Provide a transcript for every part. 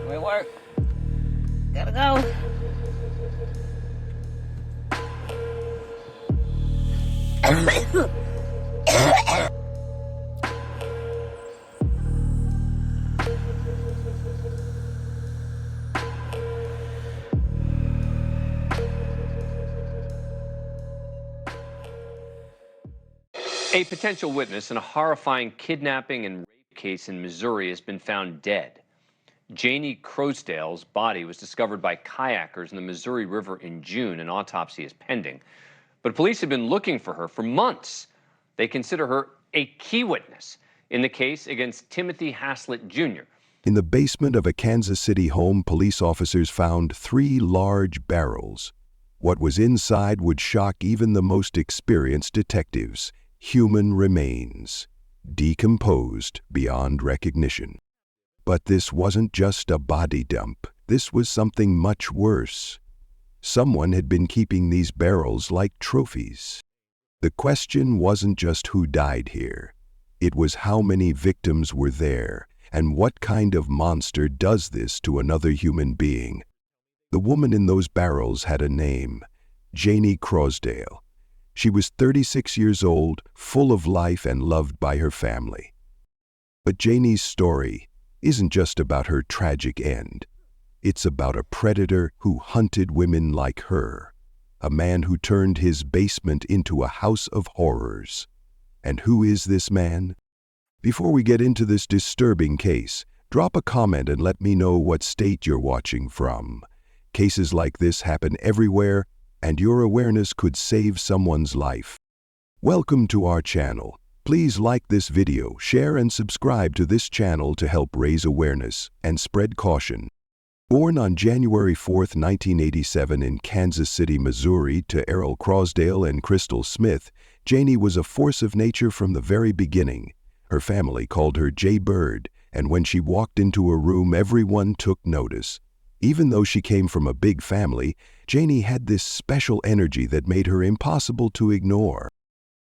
Wait, work. Gotta go. A potential witness in a horrifying kidnapping and rape case in Missouri has been found dead. Janie Crosdale's body was discovered by kayakers in the Missouri River in June. An autopsy is pending. But police have been looking for her for months. They consider her a key witness in the case against Timothy Haslett Jr. In the basement of a Kansas City home, police officers found 3 large barrels. What was inside would shock even the most experienced detectives. Human remains, decomposed beyond recognition. But this wasn't just a body dump. This was something much worse. Someone had been keeping these barrels like trophies. The question wasn't just who died here. It was how many victims were there, and what kind of monster does this to another human being. The woman in those barrels had a name, Jaynie Crosdale. She was 36 years old, full of life and loved by her family. But Janie's story isn't just about her tragic end. It's about a predator who hunted women like her, a man who turned his basement into a house of horrors. And who is this man? Before we get into this disturbing case, drop a comment and let me know what state you're watching from. Cases like this happen everywhere, and your awareness could save someone's life. Welcome to our channel. Please like this video, share and subscribe to this channel to help raise awareness and spread caution. Born on January 4, 1987 in Kansas City, Missouri to Errol Crosdale and Crystal Smith, Janie was a force of nature from the very beginning. Her family called her J-Bird, and when she walked into a room, everyone took notice. Even though she came from a big family, Janie had this special energy that made her impossible to ignore.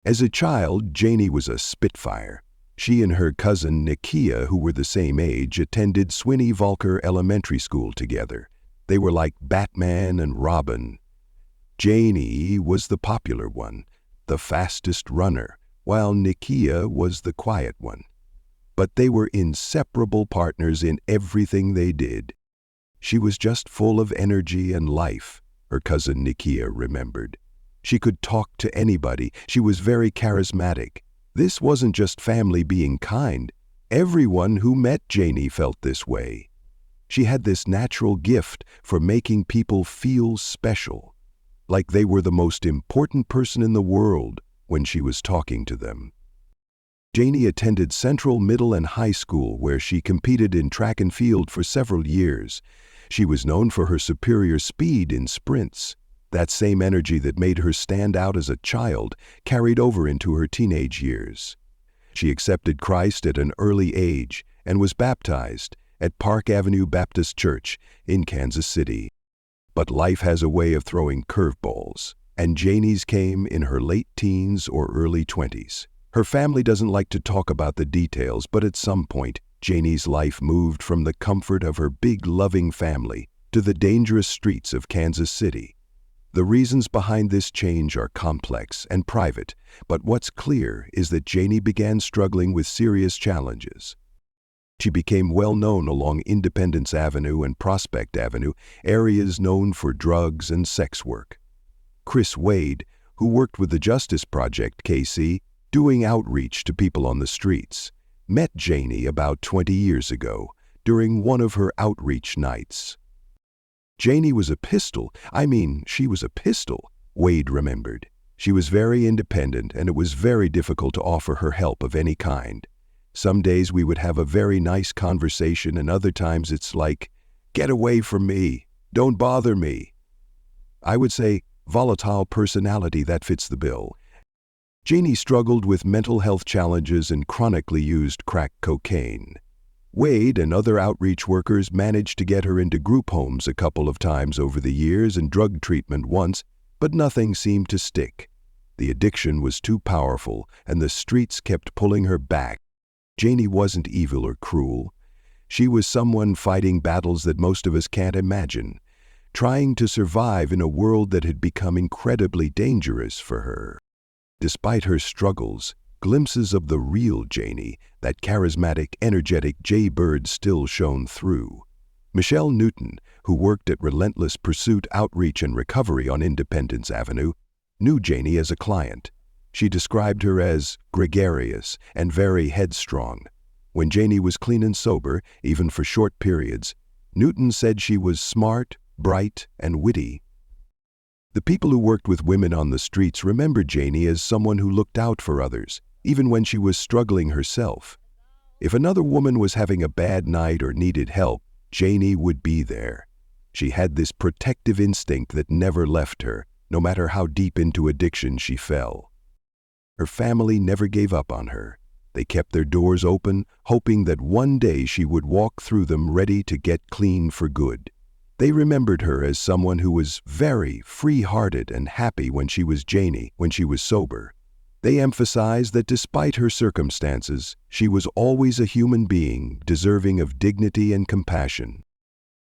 As a child, Janie was a spitfire. She and her cousin Nikia, who were the same age, attended Swinney Volker Elementary School together. They were like Batman and Robin. Janie was the popular one, the fastest runner, while Nikia was the quiet one. But they were inseparable partners in everything they did. She was just full of energy and life, her cousin Nikia remembered. She could talk to anybody. She was very charismatic. This wasn't just family being kind. Everyone who met Janie felt this way. She had this natural gift for making people feel special, like they were the most important person in the world when she was talking to them. Janie attended Central Middle and High School, where she competed in track and field for several years. She was known for her superior speed in sprints. That same energy that made her stand out as a child carried over into her teenage years. She accepted Christ at an early age and was baptized at Park Avenue Baptist Church in Kansas City. But life has a way of throwing curveballs, and Janie's came in her late teens or early 20s. Her family doesn't like to talk about the details, but at some point, Janie's life moved from the comfort of her big, loving family to the dangerous streets of Kansas City. The reasons behind this change are complex and private, but what's clear is that Janie began struggling with serious challenges. She became well known along Independence Avenue and Prospect Avenue, areas known for drugs and sex work. Chris Wade, who worked with the Justice Project KC, doing outreach to people on the streets, met Janie about 20 years ago during one of her outreach nights. Janie was a pistol. She was a pistol, Wade remembered. She was very independent, and it was very difficult to offer her help of any kind. Some days we would have a very nice conversation, and other times it's like, "Get away from me, don't bother me." I would say, volatile personality that fits the bill. Janie struggled with mental health challenges and chronically used crack cocaine. Wade and other outreach workers managed to get her into group homes a couple of times over the years and drug treatment once, but nothing seemed to stick. The addiction was too powerful, and the streets kept pulling her back. Janie wasn't evil or cruel. She was someone fighting battles that most of us can't imagine, trying to survive in a world that had become incredibly dangerous for her. Despite her struggles, glimpses of the real Janie, that charismatic, energetic jaybird, still shone through. Michelle Newton, who worked at Relentless Pursuit Outreach and Recovery on Independence Avenue, knew Janie as a client. She described her as gregarious and very headstrong. When Janie was clean and sober, even for short periods, Newton said she was smart, bright, and witty. The people who worked with women on the streets remembered Janie as someone who looked out for others, even when she was struggling herself. If another woman was having a bad night or needed help, Janie would be there. She had this protective instinct that never left her, no matter how deep into addiction she fell. Her family never gave up on her. They kept their doors open, hoping that one day she would walk through them ready to get clean for good. They remembered her as someone who was very free-hearted and happy when she was Janie, when she was sober. They emphasized that despite her circumstances, she was always a human being deserving of dignity and compassion.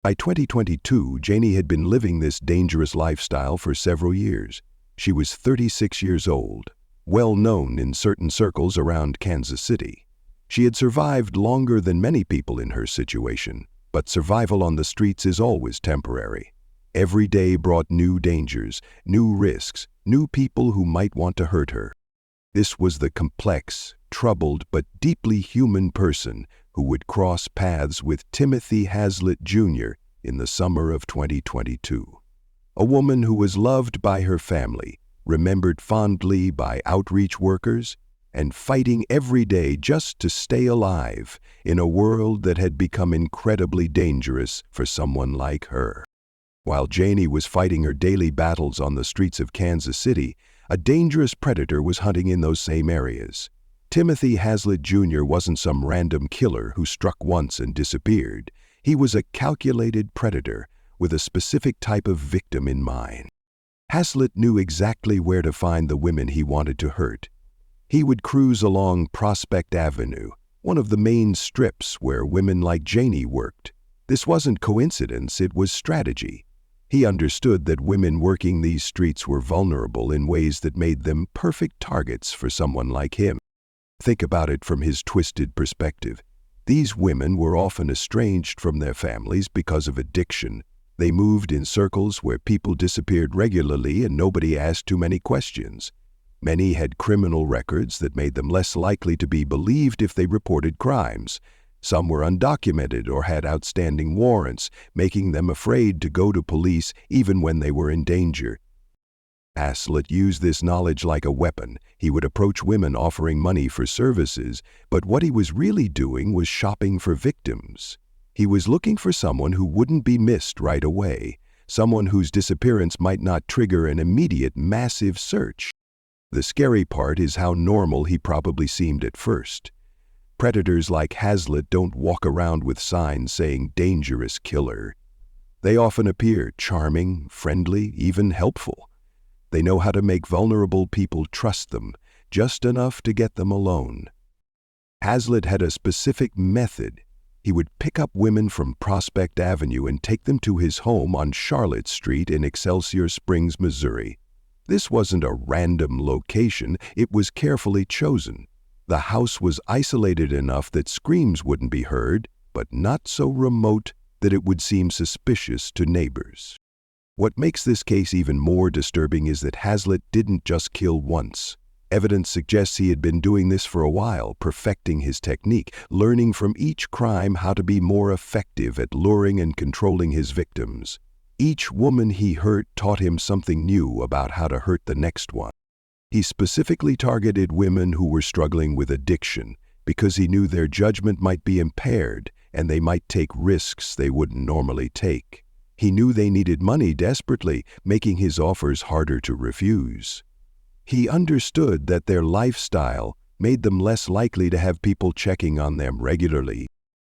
By 2022, Janie had been living this dangerous lifestyle for several years. She was 36 years old, well known in certain circles around Kansas City. She had survived longer than many people in her situation, but survival on the streets is always temporary. Every day brought new dangers, new risks, new people who might want to hurt her. This was the complex, troubled, but deeply human person who would cross paths with Timothy Haslett Jr. in the summer of 2022. A woman who was loved by her family, remembered fondly by outreach workers, and fighting every day just to stay alive in a world that had become incredibly dangerous for someone like her. While Janie was fighting her daily battles on the streets of Kansas City, a dangerous predator was hunting in those same areas. Timothy Haslett Jr. wasn't some random killer who struck once and disappeared. He was a calculated predator with a specific type of victim in mind. Haslett knew exactly where to find the women he wanted to hurt. He would cruise along Prospect Avenue, one of the main strips where women like Janie worked. This wasn't coincidence, it was strategy. He understood that women working these streets were vulnerable in ways that made them perfect targets for someone like him. Think about it from his twisted perspective. These women were often estranged from their families because of addiction. They moved in circles where people disappeared regularly and nobody asked too many questions. Many had criminal records that made them less likely to be believed if they reported crimes. Some were undocumented or had outstanding warrants, making them afraid to go to police even when they were in danger. Haslett used this knowledge like a weapon. He would approach women offering money for services, but what he was really doing was shopping for victims. He was looking for someone who wouldn't be missed right away, someone whose disappearance might not trigger an immediate massive search. The scary part is how normal he probably seemed at first. Predators like Haslett don't walk around with signs saying "dangerous killer." They often appear charming, friendly, even helpful. They know how to make vulnerable people trust them, just enough to get them alone. Haslett had a specific method. He would pick up women from Prospect Avenue and take them to his home on Charlotte Street in Excelsior Springs, Missouri. This wasn't a random location, it was carefully chosen. The house was isolated enough that screams wouldn't be heard, but not so remote that it would seem suspicious to neighbors. What makes this case even more disturbing is that Haslett didn't just kill once. Evidence suggests he had been doing this for a while, perfecting his technique, learning from each crime how to be more effective at luring and controlling his victims. Each woman he hurt taught him something new about how to hurt the next one. He specifically targeted women who were struggling with addiction because he knew their judgment might be impaired and they might take risks they wouldn't normally take. He knew they needed money desperately, making his offers harder to refuse. He understood that their lifestyle made them less likely to have people checking on them regularly.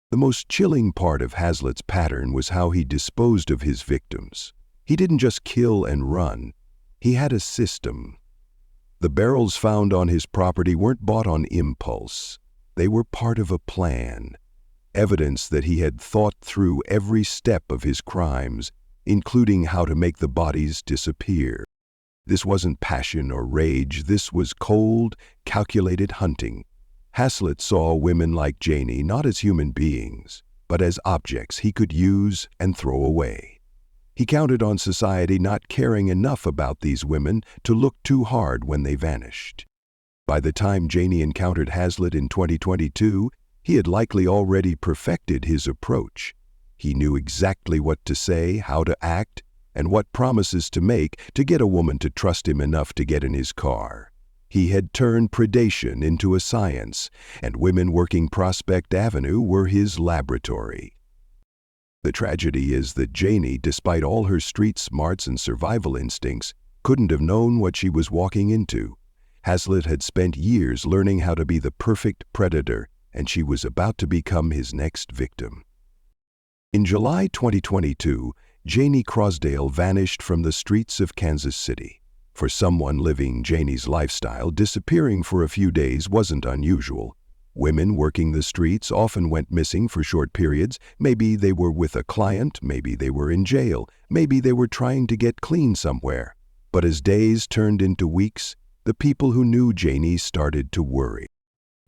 The most chilling part of Haslett's pattern was how he disposed of his victims. He didn't just kill and run. He had a system. The barrels found on his property weren't bought on impulse. They were part of a plan, evidence that he had thought through every step of his crimes, including how to make the bodies disappear. This wasn't passion or rage, this was cold, calculated hunting. Haslett saw women like Janie not as human beings, but as objects he could use and throw away. He counted on society not caring enough about these women to look too hard when they vanished. By the time Janie encountered Haslett in 2022, he had likely already perfected his approach. He knew exactly what to say, how to act, and what promises to make to get a woman to trust him enough to get in his car. He had turned predation into a science, and women working Prospect Avenue were his laboratory. The tragedy is that Janie, despite all her street smarts and survival instincts, couldn't have known what she was walking into. Haslett had spent years learning how to be the perfect predator, and she was about to become his next victim. In July 2022, Jaynie Crosdale vanished from the streets of Kansas City. For someone living Janie's lifestyle, disappearing for a few days wasn't unusual. Women working the streets often went missing for short periods. Maybe they were with a client, maybe they were in jail, maybe they were trying to get clean somewhere. But as days turned into weeks, the people who knew Janie started to worry.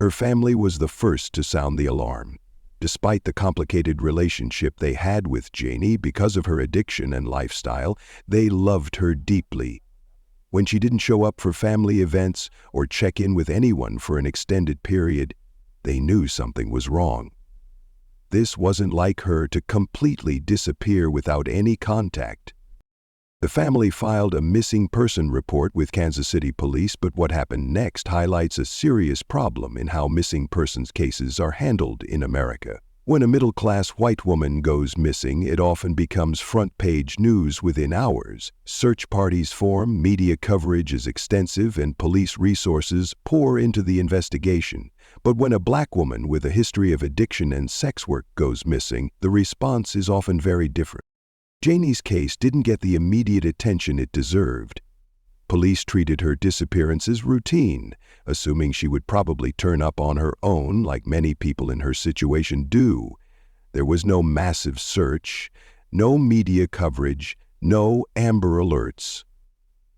Her family was the first to sound the alarm. Despite the complicated relationship they had with Janie because of her addiction and lifestyle, they loved her deeply. When she didn't show up for family events or check in with anyone for an extended period, they knew something was wrong. This wasn't like her to completely disappear without any contact. The family filed a missing person report with Kansas City police, but what happened next highlights a serious problem in how missing persons cases are handled in America. When a middle-class white woman goes missing, it often becomes front-page news within hours. Search parties form, media coverage is extensive, and police resources pour into the investigation. But when a black woman with a history of addiction and sex work goes missing, the response is often very different. Janie's case didn't get the immediate attention it deserved. Police treated her disappearance as routine, assuming she would probably turn up on her own like many people in her situation do. There was no massive search, no media coverage, no Amber Alerts.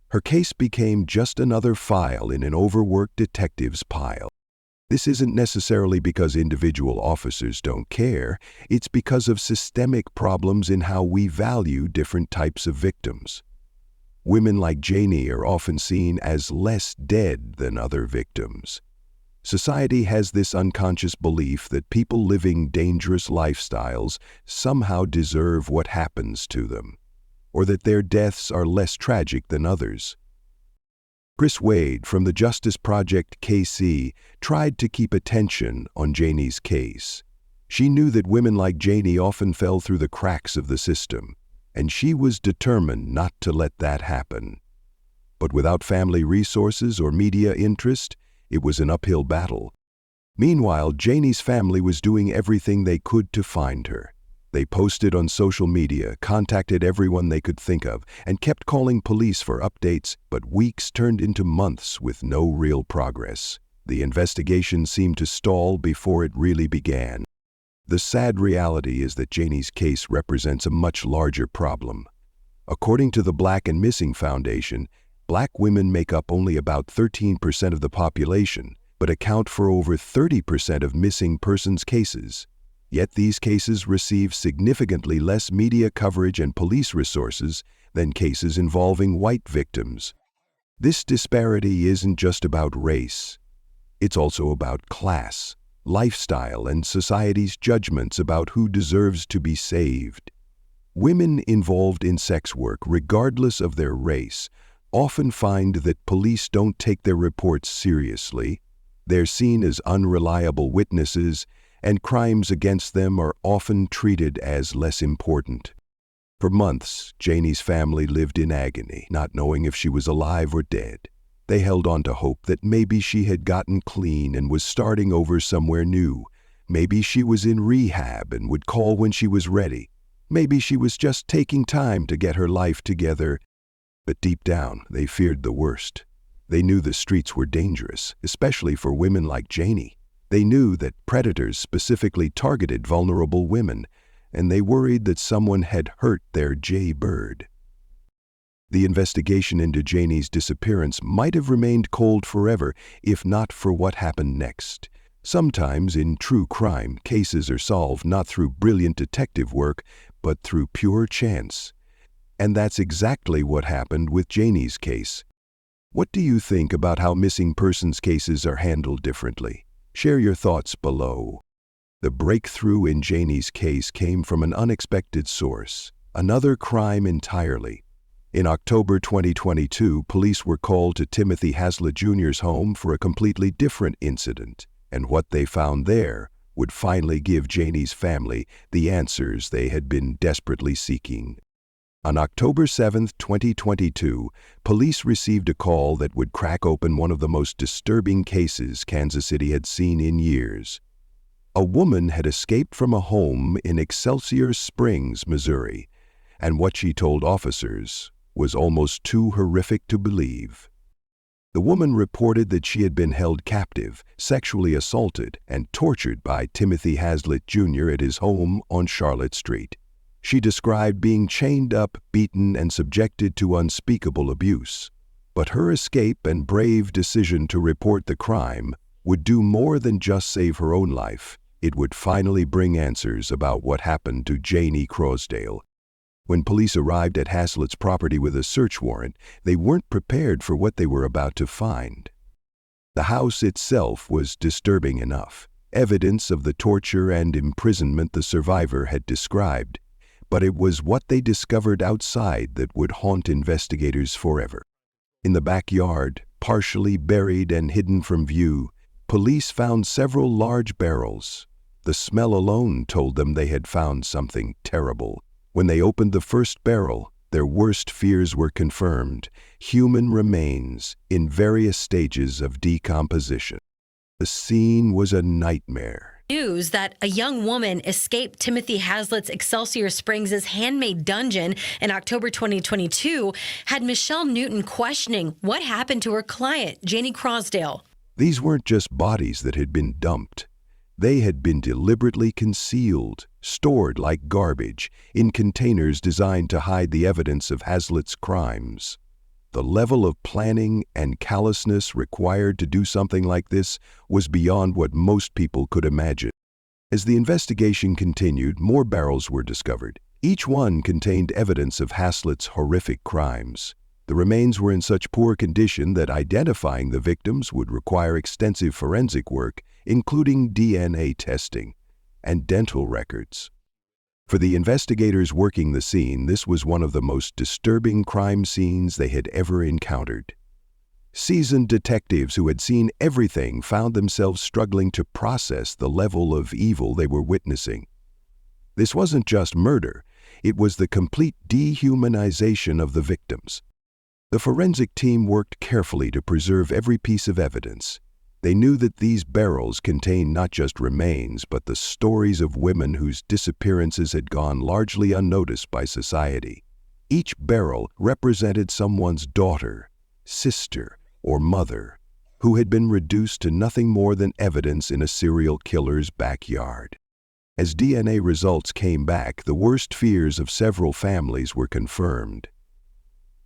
Her case became just another file in an overworked detective's pile. This isn't necessarily because individual officers don't care, it's because of systemic problems in how we value different types of victims. Women like Janie are often seen as less dead than other victims. Society has this unconscious belief that people living dangerous lifestyles somehow deserve what happens to them, or that their deaths are less tragic than others. Chris Wade from the Justice Project KC tried to keep attention on Janie's case. She knew that women like Janie often fell through the cracks of the system, and she was determined not to let that happen. But without family resources or media interest, it was an uphill battle. Meanwhile, Janie's family was doing everything they could to find her. They posted on social media, contacted everyone they could think of, and kept calling police for updates, but weeks turned into months with no real progress. The investigation seemed to stall before it really began. The sad reality is that Janie's case represents a much larger problem. According to the Black and Missing Foundation, Black women make up only about 13% of the population, but account for over 30% of missing persons cases. Yet these cases receive significantly less media coverage and police resources than cases involving white victims. This disparity isn't just about race. It's also about class, lifestyle, and society's judgments about who deserves to be saved. Women involved in sex work, regardless of their race, often find that police don't take their reports seriously. They're seen as unreliable witnesses, and crimes against them are often treated as less important. For months, Janie's family lived in agony, not knowing if she was alive or dead. They held on to hope that maybe she had gotten clean and was starting over somewhere new. Maybe she was in rehab and would call when she was ready. Maybe she was just taking time to get her life together. But deep down, they feared the worst. They knew the streets were dangerous, especially for women like Janie. They knew that predators specifically targeted vulnerable women, and they worried that someone had hurt their jaybird. The investigation into Janie's disappearance might have remained cold forever if not for what happened next. Sometimes in true crime, cases are solved not through brilliant detective work, but through pure chance. And that's exactly what happened with Janie's case. What do you think about how missing persons cases are handled differently? Share your thoughts below. The breakthrough in Janie's case came from an unexpected source, another crime entirely. In October 2022, police were called to Timothy Haslett Jr.'s home for a completely different incident, and what they found there would finally give Janie's family the answers they had been desperately seeking. On October 7, 2022, police received a call that would crack open one of the most disturbing cases Kansas City had seen in years. A woman had escaped from a home in Excelsior Springs, Missouri, and what she told officers was almost too horrific to believe. The woman reported that she had been held captive, sexually assaulted, and tortured by Timothy Haslett Jr. at his home on Charlotte Street. She described being chained up, beaten, and subjected to unspeakable abuse. But her escape and brave decision to report the crime would do more than just save her own life. It would finally bring answers about what happened to Jaynie Crosdale. When police arrived at Haslett's property with a search warrant, they weren't prepared for what they were about to find. The house itself was disturbing enough, evidence of the torture and imprisonment the survivor had described, but it was what they discovered outside that would haunt investigators forever. In the backyard, partially buried and hidden from view, police found several large barrels. The smell alone told them they had found something terrible. When they opened the first barrel, their worst fears were confirmed: human remains in various stages of decomposition. The scene was a nightmare. News that a young woman escaped Timothy Haslett's Excelsior Springs' handmade dungeon in October 2022 had Michelle Newton questioning what happened to her client, Janie Crosdale. These weren't just bodies that had been dumped. They had been deliberately concealed, stored like garbage, in containers designed to hide the evidence of Haslett's crimes. The level of planning and callousness required to do something like this was beyond what most people could imagine. As the investigation continued, more barrels were discovered. Each one contained evidence of Haslett's horrific crimes. The remains were in such poor condition that identifying the victims would require extensive forensic work, including DNA testing and dental records. For the investigators working the scene, this was one of the most disturbing crime scenes they had ever encountered. Seasoned detectives who had seen everything found themselves struggling to process the level of evil they were witnessing. This wasn't just murder, it was the complete dehumanization of the victims. The forensic team worked carefully to preserve every piece of evidence. They knew that these barrels contained not just remains, but the stories of women whose disappearances had gone largely unnoticed by society. Each barrel represented someone's daughter, sister, or mother, who had been reduced to nothing more than evidence in a serial killer's backyard. As DNA results came back, the worst fears of several families were confirmed.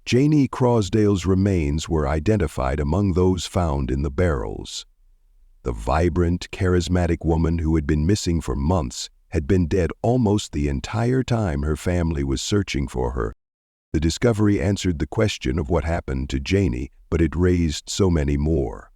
Janie Crosdale's remains were identified among those found in the barrels. The vibrant, charismatic woman who had been missing for months had been dead almost the entire time her family was searching for her. The discovery answered the question of what happened to Janie, but it raised so many more.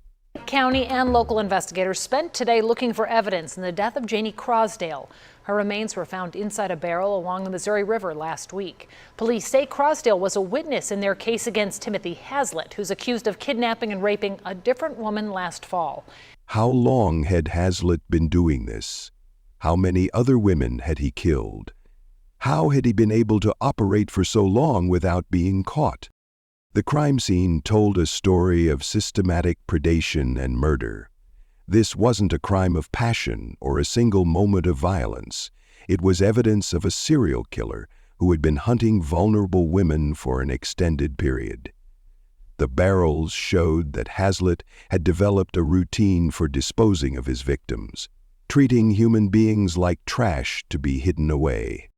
County and local investigators spent today looking for evidence in the death of Janie Crosdale. Her remains were found inside a barrel along the Missouri River last week. Police say Crosdale was a witness in their case against Timothy Haslett, who's accused of kidnapping and raping a different woman last fall. How long had Haslett been doing this? How many other women had he killed? How had he been able to operate for so long without being caught? The crime scene told a story of systematic predation and murder. This wasn't a crime of passion or a single moment of violence. It was evidence of a serial killer who had been hunting vulnerable women for an extended period. The barrels showed that Haslett had developed a routine for disposing of his victims, treating human beings like trash to be hidden away.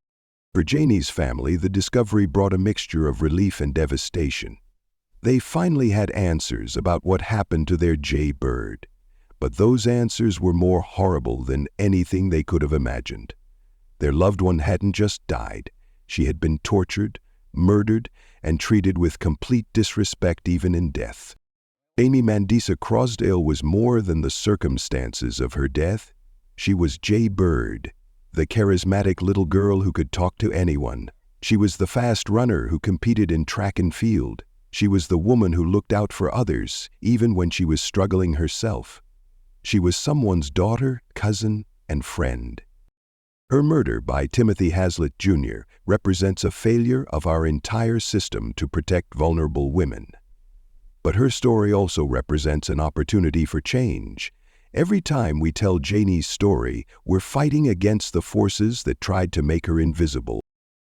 For Janie's family, the discovery brought a mixture of relief and devastation. They finally had answers about what happened to their jaybird, but those answers were more horrible than anything they could have imagined. Their loved one hadn't just died. She had been tortured, murdered, and treated with complete disrespect even in death. Jaynie Crosdale was more than the circumstances of her death. She was Jaybird, the charismatic little girl who could talk to anyone. She was the fast runner who competed in track and field. She was the woman who looked out for others, even when she was struggling herself. She was someone's daughter, cousin, and friend. Her murder by Timothy Haslett Jr. represents a failure of our entire system to protect vulnerable women. But her story also represents an opportunity for change. Every time we tell Janie's story, we're fighting against the forces that tried to make her invisible.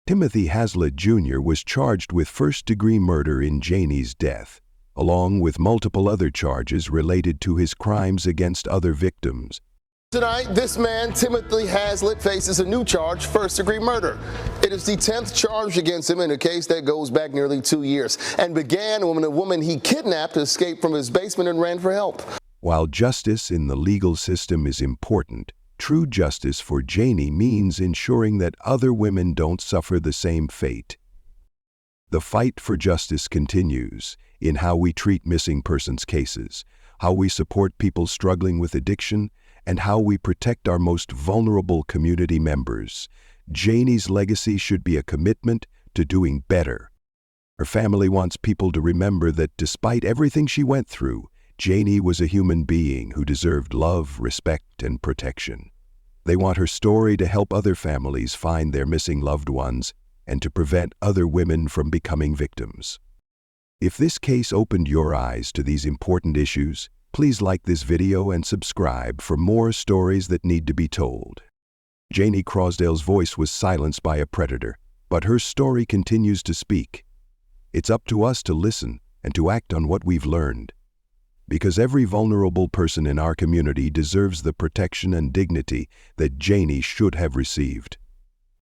Timothy Haslett Jr. was charged with first-degree murder in Janie's death, along with multiple other charges related to his crimes against other victims. Tonight, this man, Timothy Haslett, faces a new charge, first-degree murder. It is the 10th charge against him in a case that goes back nearly 2 years and began when a woman he kidnapped escaped from his basement and ran for help. While justice in the legal system is important, true justice for Janie means ensuring that other women don't suffer the same fate. The fight for justice continues in how we treat missing persons cases, how we support people struggling with addiction, and how we protect our most vulnerable community members. Janie's legacy should be a commitment to doing better. Her family wants people to remember that despite everything she went through, Janie was a human being who deserved love, respect, and protection. They want her story to help other families find their missing loved ones and to prevent other women from becoming victims. If this case opened your eyes to these important issues, please like this video and subscribe for more stories that need to be told. Jaynie Crosdale's voice was silenced by a predator, but her story continues to speak. It's up to us to listen and to act on what we've learned. Because every vulnerable person in our community deserves the protection and dignity that Janie should have received.